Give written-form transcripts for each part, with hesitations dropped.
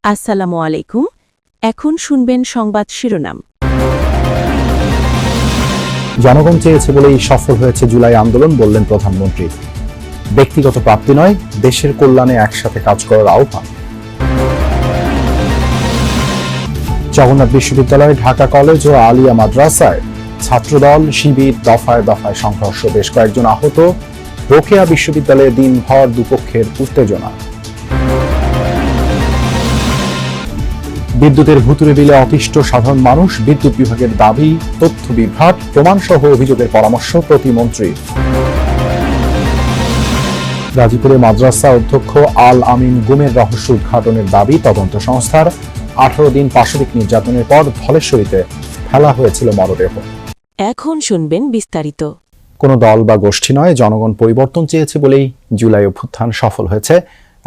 আসসালামু আলাইকুম। এখন শুনবেন সংবাদ শিরোনাম। জনগণ চেয়েছে বলেই সফল হয়েছে জুলাই আন্দোলন, বললেন প্রধানমন্ত্রী। ব্যক্তিগত প্রাপ্তি নয়, দেশের কল্যাণে একসাথে কাজ করার আহ্বান। জগন্নাথ বিশ্ববিদ্যালয়, ঢাকা কলেজ ও আলিয়া মাদ্রাসায় ছাত্রদল শিবির দফায় দফায় সংঘর্ষ, বেশ কয়েকজন আহত। রোকেয়া বিশ্ববিদ্যালয়ে দিনভর দুপক্ষের উত্তেজনা। বিদ্যুতের ভুতুড়ে বিলে অতিষ্ঠ সাধারণ মানুষ, বিদ্যুৎ বিভাগের দাবি তথ্য বিভ্রাট, প্রমাণসহ অভিযোগের পরামর্শ প্রতিমন্ত্রী। গাজীপুরে মাদ্রাসা অধ্যক্ষ আল আমিন গুমের রহস্য উদ্ঘাটনের দাবি তদন্ত সংস্থার। 18 দিন পাশবিক নির্যাতনের পর ধলেশ্বরীতে ফেলা হয়েছিল মরদেহ। এখন শুনবেন বিস্তারিত। কোনো দল বা গোষ্ঠী নয়, জনগণ পরিবর্তন চেয়েছে বলেই জুলাই অভ্যুত্থান সফল হয়েছে,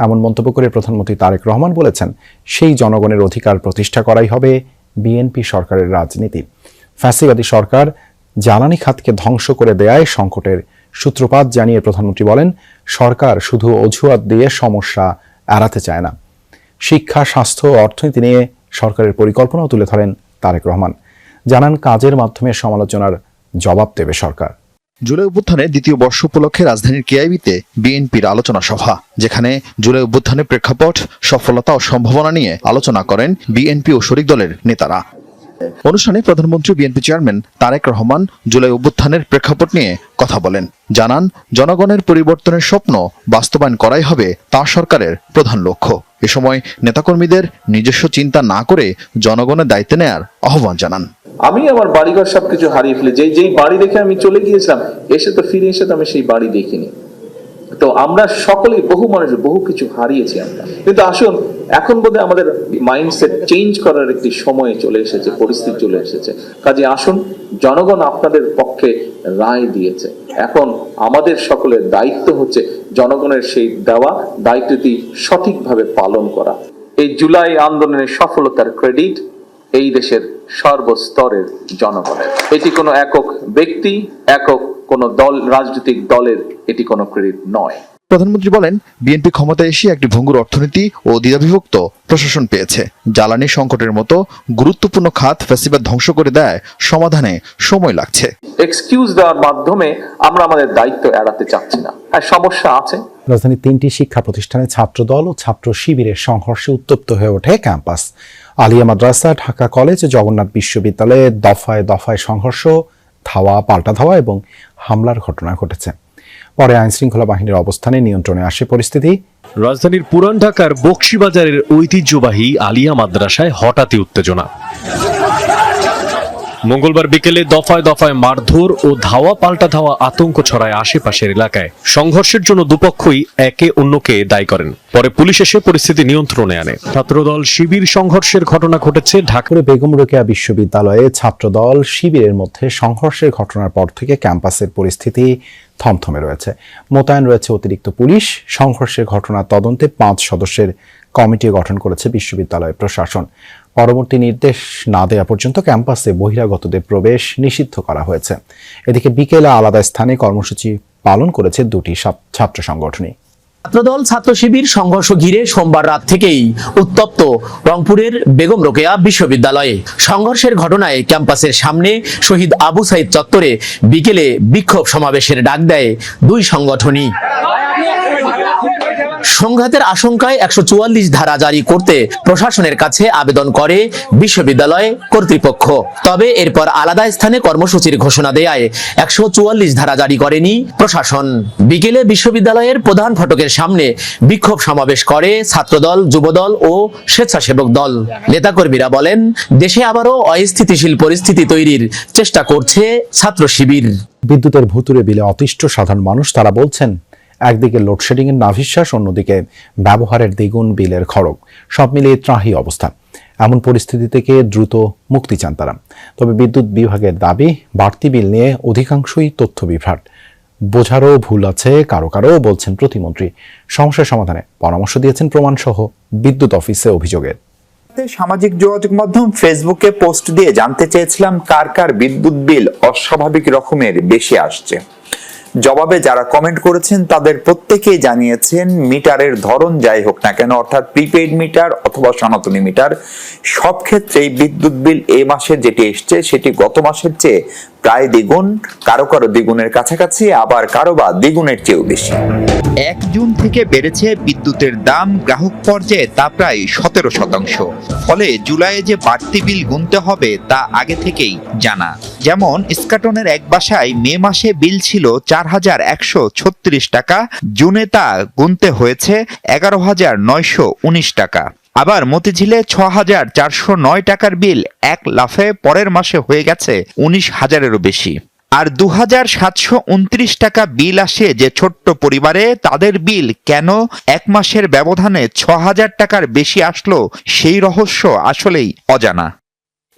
এমন মন্তব্য করে প্রধানমন্ত্রী তারেক রহমান বলেছেন, সেই জনগণের অধিকার প্রতিষ্ঠা করাই হবে বিএনপি সরকারের রাজনীতি। ফ্যাসিবাদী সরকার জ্বালানি খাতকে ধ্বংস করে দেয়ায় সংকটের সূত্রপাত জানিয়ে প্রধানমন্ত্রী বলেন, সরকার শুধু অজুহাত দিয়ে সমস্যা এড়াতে চায় না। শিক্ষা, স্বাস্থ্য ও অর্থনীতি নিয়ে সরকারের পরিকল্পনাও তুলে ধরেন তারেক রহমান। জানান, কাজের মাধ্যমে সমালোচনার জবাব দেবে সরকার। জুলাই অভ্যুত্থানের দ্বিতীয় বর্ষ উপলক্ষে রাজধানীর কেআইবিতে বিএনপির আলোচনা সভা, যেখানে জুলাই অভ্যুত্থানের প্রেক্ষাপট, সফলতা ও সম্ভাবনা নিয়ে আলোচনা করেন বিএনপি ও শরিক দলের নেতারা। অনুষ্ঠানে প্রধানমন্ত্রী বিএনপি চেয়ারম্যান তারেক রহমান জুলাই অভ্যুত্থানের প্রেক্ষাপট নিয়ে কথা বলেন। জানান, জনগণের পরিবর্তনের স্বপ্ন বাস্তবায়ন করাই হবে তার সরকারের প্রধান লক্ষ্য। এ সময় নেতাকর্মীদের নিজস্ব চিন্তা না করে জনগণের দায়িত্ব নেয়ার আহ্বান জানান। আমি আমার বাড়িঘর সবকিছু হারিয়ে ফেলে যেই বাড়ি দেখে আমি চলে গিয়েছিলাম, ফিরে এসে তো আমি সেই বাড়ি দেখিনি। তো আমরা সকলেই, বহু মানুষ বহু কিছু হারিয়েছি আমরা। কিন্তু আসুন, এখন বোধহয় আমাদের মাইন্ডসেট চেঞ্জ করার একটি সময় চলে এসেছে, পরিস্থিতি চলে এসেছে। কাজে আসুন, জনগণ আপনাদের পক্ষে রায় দিয়েছে। এখন আমাদের সকলের দায়িত্ব হচ্ছে জনগণের সেই দেওয়া দায়িত্বটি সঠিকভাবে পালন করা। এই জুলাই আন্দোলনের সফলতার ক্রেডিট এই দেশের সর্বস্তরের জনগণের। এটি কোনো একক ব্যক্তি, একক কোনো দল, রাজনৈতিক দলের এটি কোনো ক্রেডিট নয়। প্রধানমন্ত্রী বলেন, বিএনপি ক্ষমতায় এসে একটি ভঙ্গুর অর্থনীতি ও দ্বিধাবিভক্ত প্রশাসন পেয়েছে। জ্বালানি সংকটের মতো গুরুত্বপূর্ণ খাত ফ্যাসিবাদ ধ্বংস করে দেয়, সমাধানে সময় লাগছে। এক্সকিউজ দেওয়ার মাধ্যমে আমরা আমাদের দায়িত্ব এড়াতে চাচ্ছি না। আর সমস্যা আছে। রাজধানীর 3টি শিক্ষা প্রতিষ্ঠানে ছাত্রদল ও ছাত্র শিবিরের সংঘর্ষে উত্তপ্ত হয়ে ওঠে ক্যাম্পাস। আলিয়া মাদ্রাসা, ঢাকা কলেজ ও জগন্নাথ বিশ্ববিদ্যালয়ে দফায় দফায় সংঘর্ষ, ধাওয়া পাল্টা ধাওয়া এবং হামলার ঘটনা ঘটেছে। পরে আইনশৃঙ্খলা বাহিনীর অবস্থানে নিয়ন্ত্রণে আসে পরিস্থিতি। রাজধানীর পুরান ঢাকার বকশীবাজারের ঐতিহ্যবাহী আলিয়া মাদ্রাসায় হঠাৎই উত্তেজনা। মঙ্গলবার বিকেলে দফায় দফায় মারধর ও ধাওয়া পাল্টা ধাওয়া আতঙ্ক ছড়ায় আশেপাশের এলাকায়। সংঘর্ষের জন্য দুপক্ষই একে অন্যকে দায়ী করেন। পরে পুলিশ এসে পরিস্থিতি নিয়ন্ত্রণে আনে। ছাত্রদল শিবির সংঘর্ষের ঘটনা ঘটেছে ঢাকার বেগম রোকেয়া বিশ্ববিদ্যালয়ে ছাত্রদল শিবিরের মধ্যে সংঘর্ষের ঘটনার পর থেকে ক্যাম্পাসের পরিস্থিতি থমথমে রয়েছে। মোতায়েন রয়েছে অতিরিক্ত পুলিশ। সংঘর্ষের ঘটনার তদন্তে 5 সদস্যের কমিটি গঠন করেছে বিশ্ববিদ্যালয় প্রশাসন। পরবর্তী নির্দেশ না দেওয়া পর্যন্ত ক্যাম্পাসে বহিরাগতদের প্রবেশ নিষিদ্ধ করা হয়েছে। এদিকে বিকেলে আলাদা স্থানে কর্মসূচি পালন করেছে 2টি ছাত্র সংগঠনই। ছাত্রদল ছাত্র শিবির সংঘর্ষ ঘিরে সোমবার রাত থেকেই উত্তপ্ত রংপুরের বেগম রোকেয়া বিশ্ববিদ্যালয়ে। সংঘর্ষের ঘটনায় ক্যাম্পাসের সামনে শহীদ আবু সাইদ চত্বরে বিকেলে বিক্ষোভ সমাবেশের ডাক দেয় 2 সংগঠনই। সংঘাতের আশঙ্কায় 144 ধারা জারি করতে প্রশাসনের কাছে আবেদন করে বিশ্ববিদ্যালয় কর্তৃপক্ষ। তবে এরপর আলাদা স্থানে কর্মসূচির ঘোষণা দেয় 144 ধারা জারি করেনি প্রশাসন। বিকেলে বিশ্ববিদ্যালয়ের প্রধান ফটকের সামনে বিক্ষোভ সমাবেশ করে ছাত্রদল, যুবদল ও স্বেচ্ছাসেবক দল। নেতাকর্মীরা বলেন, দেশে আবারও অস্থিতিশীল পরিস্থিতি তৈরির চেষ্টা করছে ছাত্র শিবির। বিদ্যুতের ভুতুড়ে বিলে অতিষ্ঠ সাধারণ মানুষ, তারা বলছেন, একদিকে লোডশেডিং এর নাভিশ্বাস, অন্যদিকে ব্যবহারের দ্বিগুণ বিলের খড়গ, সব মিলিয়ে ত্রাহি অবস্থা। এমন পরিস্থিতি থেকে দ্রুত মুক্তি চান তারা। তবে বিদ্যুৎ বিভাগের দাবি, বাড়তি বিল নিয়ে অধিকাংশই তথ্য বিভ্রাট। বোঝারও ভুল আছে কারো কারো, বলছেন প্রতিমন্ত্রী। সমস্যার সমাধানে পরামর্শ দিয়েছেন প্রমাণসহ বিদ্যুৎ অফিসে অভিযোগের। সামাজিক যোগাযোগ মাধ্যম ফেসবুকে পোস্ট দিয়ে জানতে চেয়েছিলাম কার কার বিদ্যুৎ বিল অস্বাভাবিক রকমের বেশি আসছে। জবাবে যারা কমেন্ট করেছেন তাদের প্রত্যেকেই জানিয়েছেন মিটারের ধরন যাই হোক না কেন, অর্থাৎ প্রিপেইড মিটার অথবা সনাতনী মিটার, সব ক্ষেত্রেই বিদ্যুৎ বিল এই মাসের যেটি এসছে সেটি গত মাসের চেয়ে প্রায় দ্বিগুণ, কারো কারো দ্বিগুণের কাছাকাছি, আবার কারো বা দ্বিগুণের চেয়েও বেশি। 1 জুন থেকে বেড়েছে বিদ্যুতের দাম, গ্রাহক পর্যায়ে তা প্রায় 17%। ফলে জুলাইয়ে যে বাড়তি বিল গুনতে হবে তা আগে থেকেই জানা। যেমন ইস্কাটনের এক বাসায় মে মাসে বিল ছিল 4,136 টাকা, জুনে তা গুনতে হয়েছে 11,919 টাকা। আবার মতিঝিলে 6,409 টাকার বিল এক লাফে পরের মাসে হয়ে গেছে 19,000-এরও বেশি। আর 2,729 টাকা বিল আসে যে ছোট্ট পরিবারে, তাদের বিল কেন এক মাসের ব্যবধানে 6,000 টাকার বেশি আসলো সেই রহস্য আসলেই অজানা।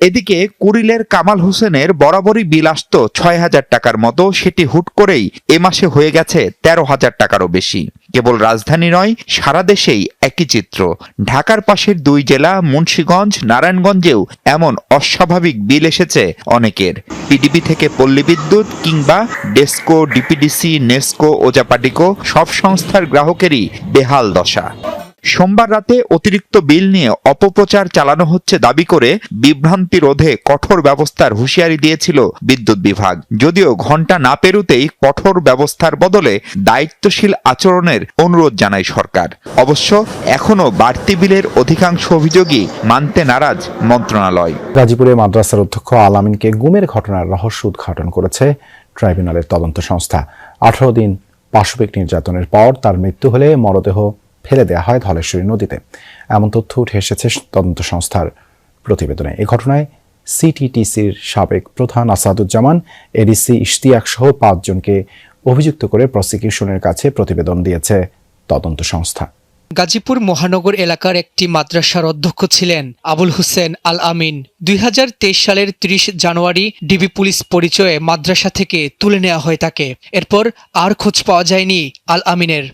এদিকে কুড়িলের কামাল হোসেনের বরাবরই বিল আসতো 6,000 টাকার মতো, সেটি হুট করেই এ মাসে হয়ে গেছে 13,000 টাকারও বেশি। কেবল রাজধানী নয়, সারা দেশেই একই চিত্র। ঢাকার পাশের 2 জেলা মুন্সিগঞ্জ, নারায়ণগঞ্জেও এমন অস্বাভাবিক বিল এসেছে অনেকের। পিডিবি থেকে পল্লী বিদ্যুৎ কিংবা ডেসকো, ডিপিডিসি, নেসকো, ওজাপাটিকো সব সংস্থার গ্রাহকেরই বেহাল দশা। সোমবার রাতে অতিরিক্ত বিল নিয়ে অপপ্রচার চালানো হচ্ছে দাবি করে বিভ্রান্তি রোধে কঠোর ব্যবস্থার হুঁশিয়ারি দিয়েছিল বিদ্যুৎ বিভাগ। যদিও ঘণ্টা না পেরুতেই কঠোর ব্যবস্থার বদলে দায়িত্বশীল আচরণের অনুরোধ জানায় সরকার। অবশ্য এখনও বাড়তি বিলের অধিকাংশ অভিযোগই মানতে নারাজ মন্ত্রণালয়। গাজীপুরে মাদ্রাসার অধ্যক্ষ আল আমিনকে গুমের ঘটনার রহস্য উদ্ঘাটন করেছে ট্রাইব্যুনালের তদন্ত সংস্থা। 18 দিন পাশবিক নির্যাতনের পর তার মৃত্যু হলে মরদেহ ফেলে দেওয়া হয় ধলেশ্বরী নদীতে, এমন তথ্য উঠে এসেছে তদন্ত সংস্থার প্রতিবেদনে। এই ঘটনায় সিটিটিসির সাবেক প্রধান আসাদুজ্জামান, এডিসি ইশতিয়াক সহ 5 জনকে অভিযুক্ত করে প্রসিকিউশনের কাছে প্রতিবেদন দিয়েছে তদন্ত সংস্থা। গাজীপুর মহানগর এলাকার একটি মাদ্রাসার অধ্যক্ষ ছিলেন আবুল হোসেন আল আমিন। 2023 সালের 30 জানুয়ারি ডিবি পুলিশ পরিচয়ে মাদ্রাসা থেকে তুলে নেওয়া হয় তাকে। এরপর আর খোঁজ পাওয়া যায়নি আল আমিনের।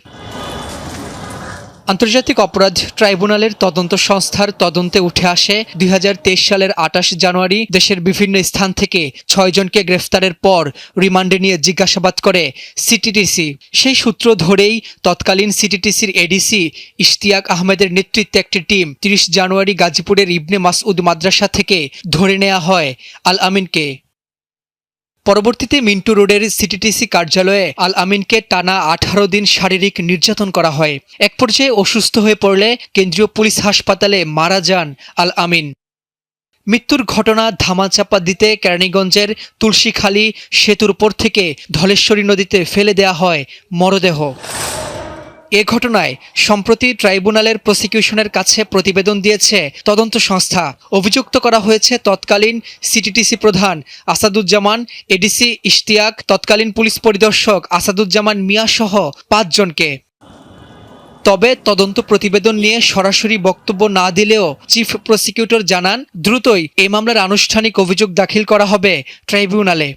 আন্তর্জাতিক অপরাধ ট্রাইব্যুনালের তদন্ত সংস্থার তদন্তে উঠে আসে 2023 সালের 28 জানুয়ারি দেশের বিভিন্ন স্থান থেকে 6 জনকে গ্রেফতারের পর রিমান্ডে নিয়ে জিজ্ঞাসাবাদ করে সিটিটিসি। সেই সূত্র ধরেই তৎকালীন সিটিটিসির এডিসি ইশতিয়াক আহমেদের নেতৃত্বে একটি টিম 30 জানুয়ারি গাজীপুরের ইবনে মাসউদ মাদ্রাসা থেকে ধরে নেওয়া হয় আল আমিনকে। পরবর্তীতে মিন্টু রোডের সিটিটিসি কার্যালয়ে আল আমিনকে টানা 18 দিন শারীরিক নির্যাতন করা হয়। এক পর্যায়ে অসুস্থ হয়ে পড়লে কেন্দ্রীয় পুলিশ হাসপাতালে মারা যান আল আমিন। মৃত্যুর ঘটনা ধামাচাপা দিতে কেরানীগঞ্জের তুলসীখালী সেতুর উপর থেকে ধলেশ্বরী নদীতে ফেলে দেয়া হয় মরদেহ। এ ঘটনায় সম্প্রতি ট্রাইব্যুনালের প্রসিকিউশনের কাছে প্রতিবেদন দিয়েছে তদন্ত সংস্থা। অভিযুক্ত করা হয়েছে তৎকালীন সিটিটিসি প্রধান আসাদুজ্জামান, এডিসি ইশতিয়াক, তৎকালীন পুলিশ পরিদর্শক আসাদুজ্জামান মিয়া সহ 5 জনকে। তবে তদন্ত প্রতিবেদন নিয়ে সরাসরি বক্তব্য না দিলেও চিফ প্রসিকিউটর জানান, দ্রুতই এই মামলার আনুষ্ঠানিক অভিযোগ দাখিল করা হবে ট্রাইব্যুনালে।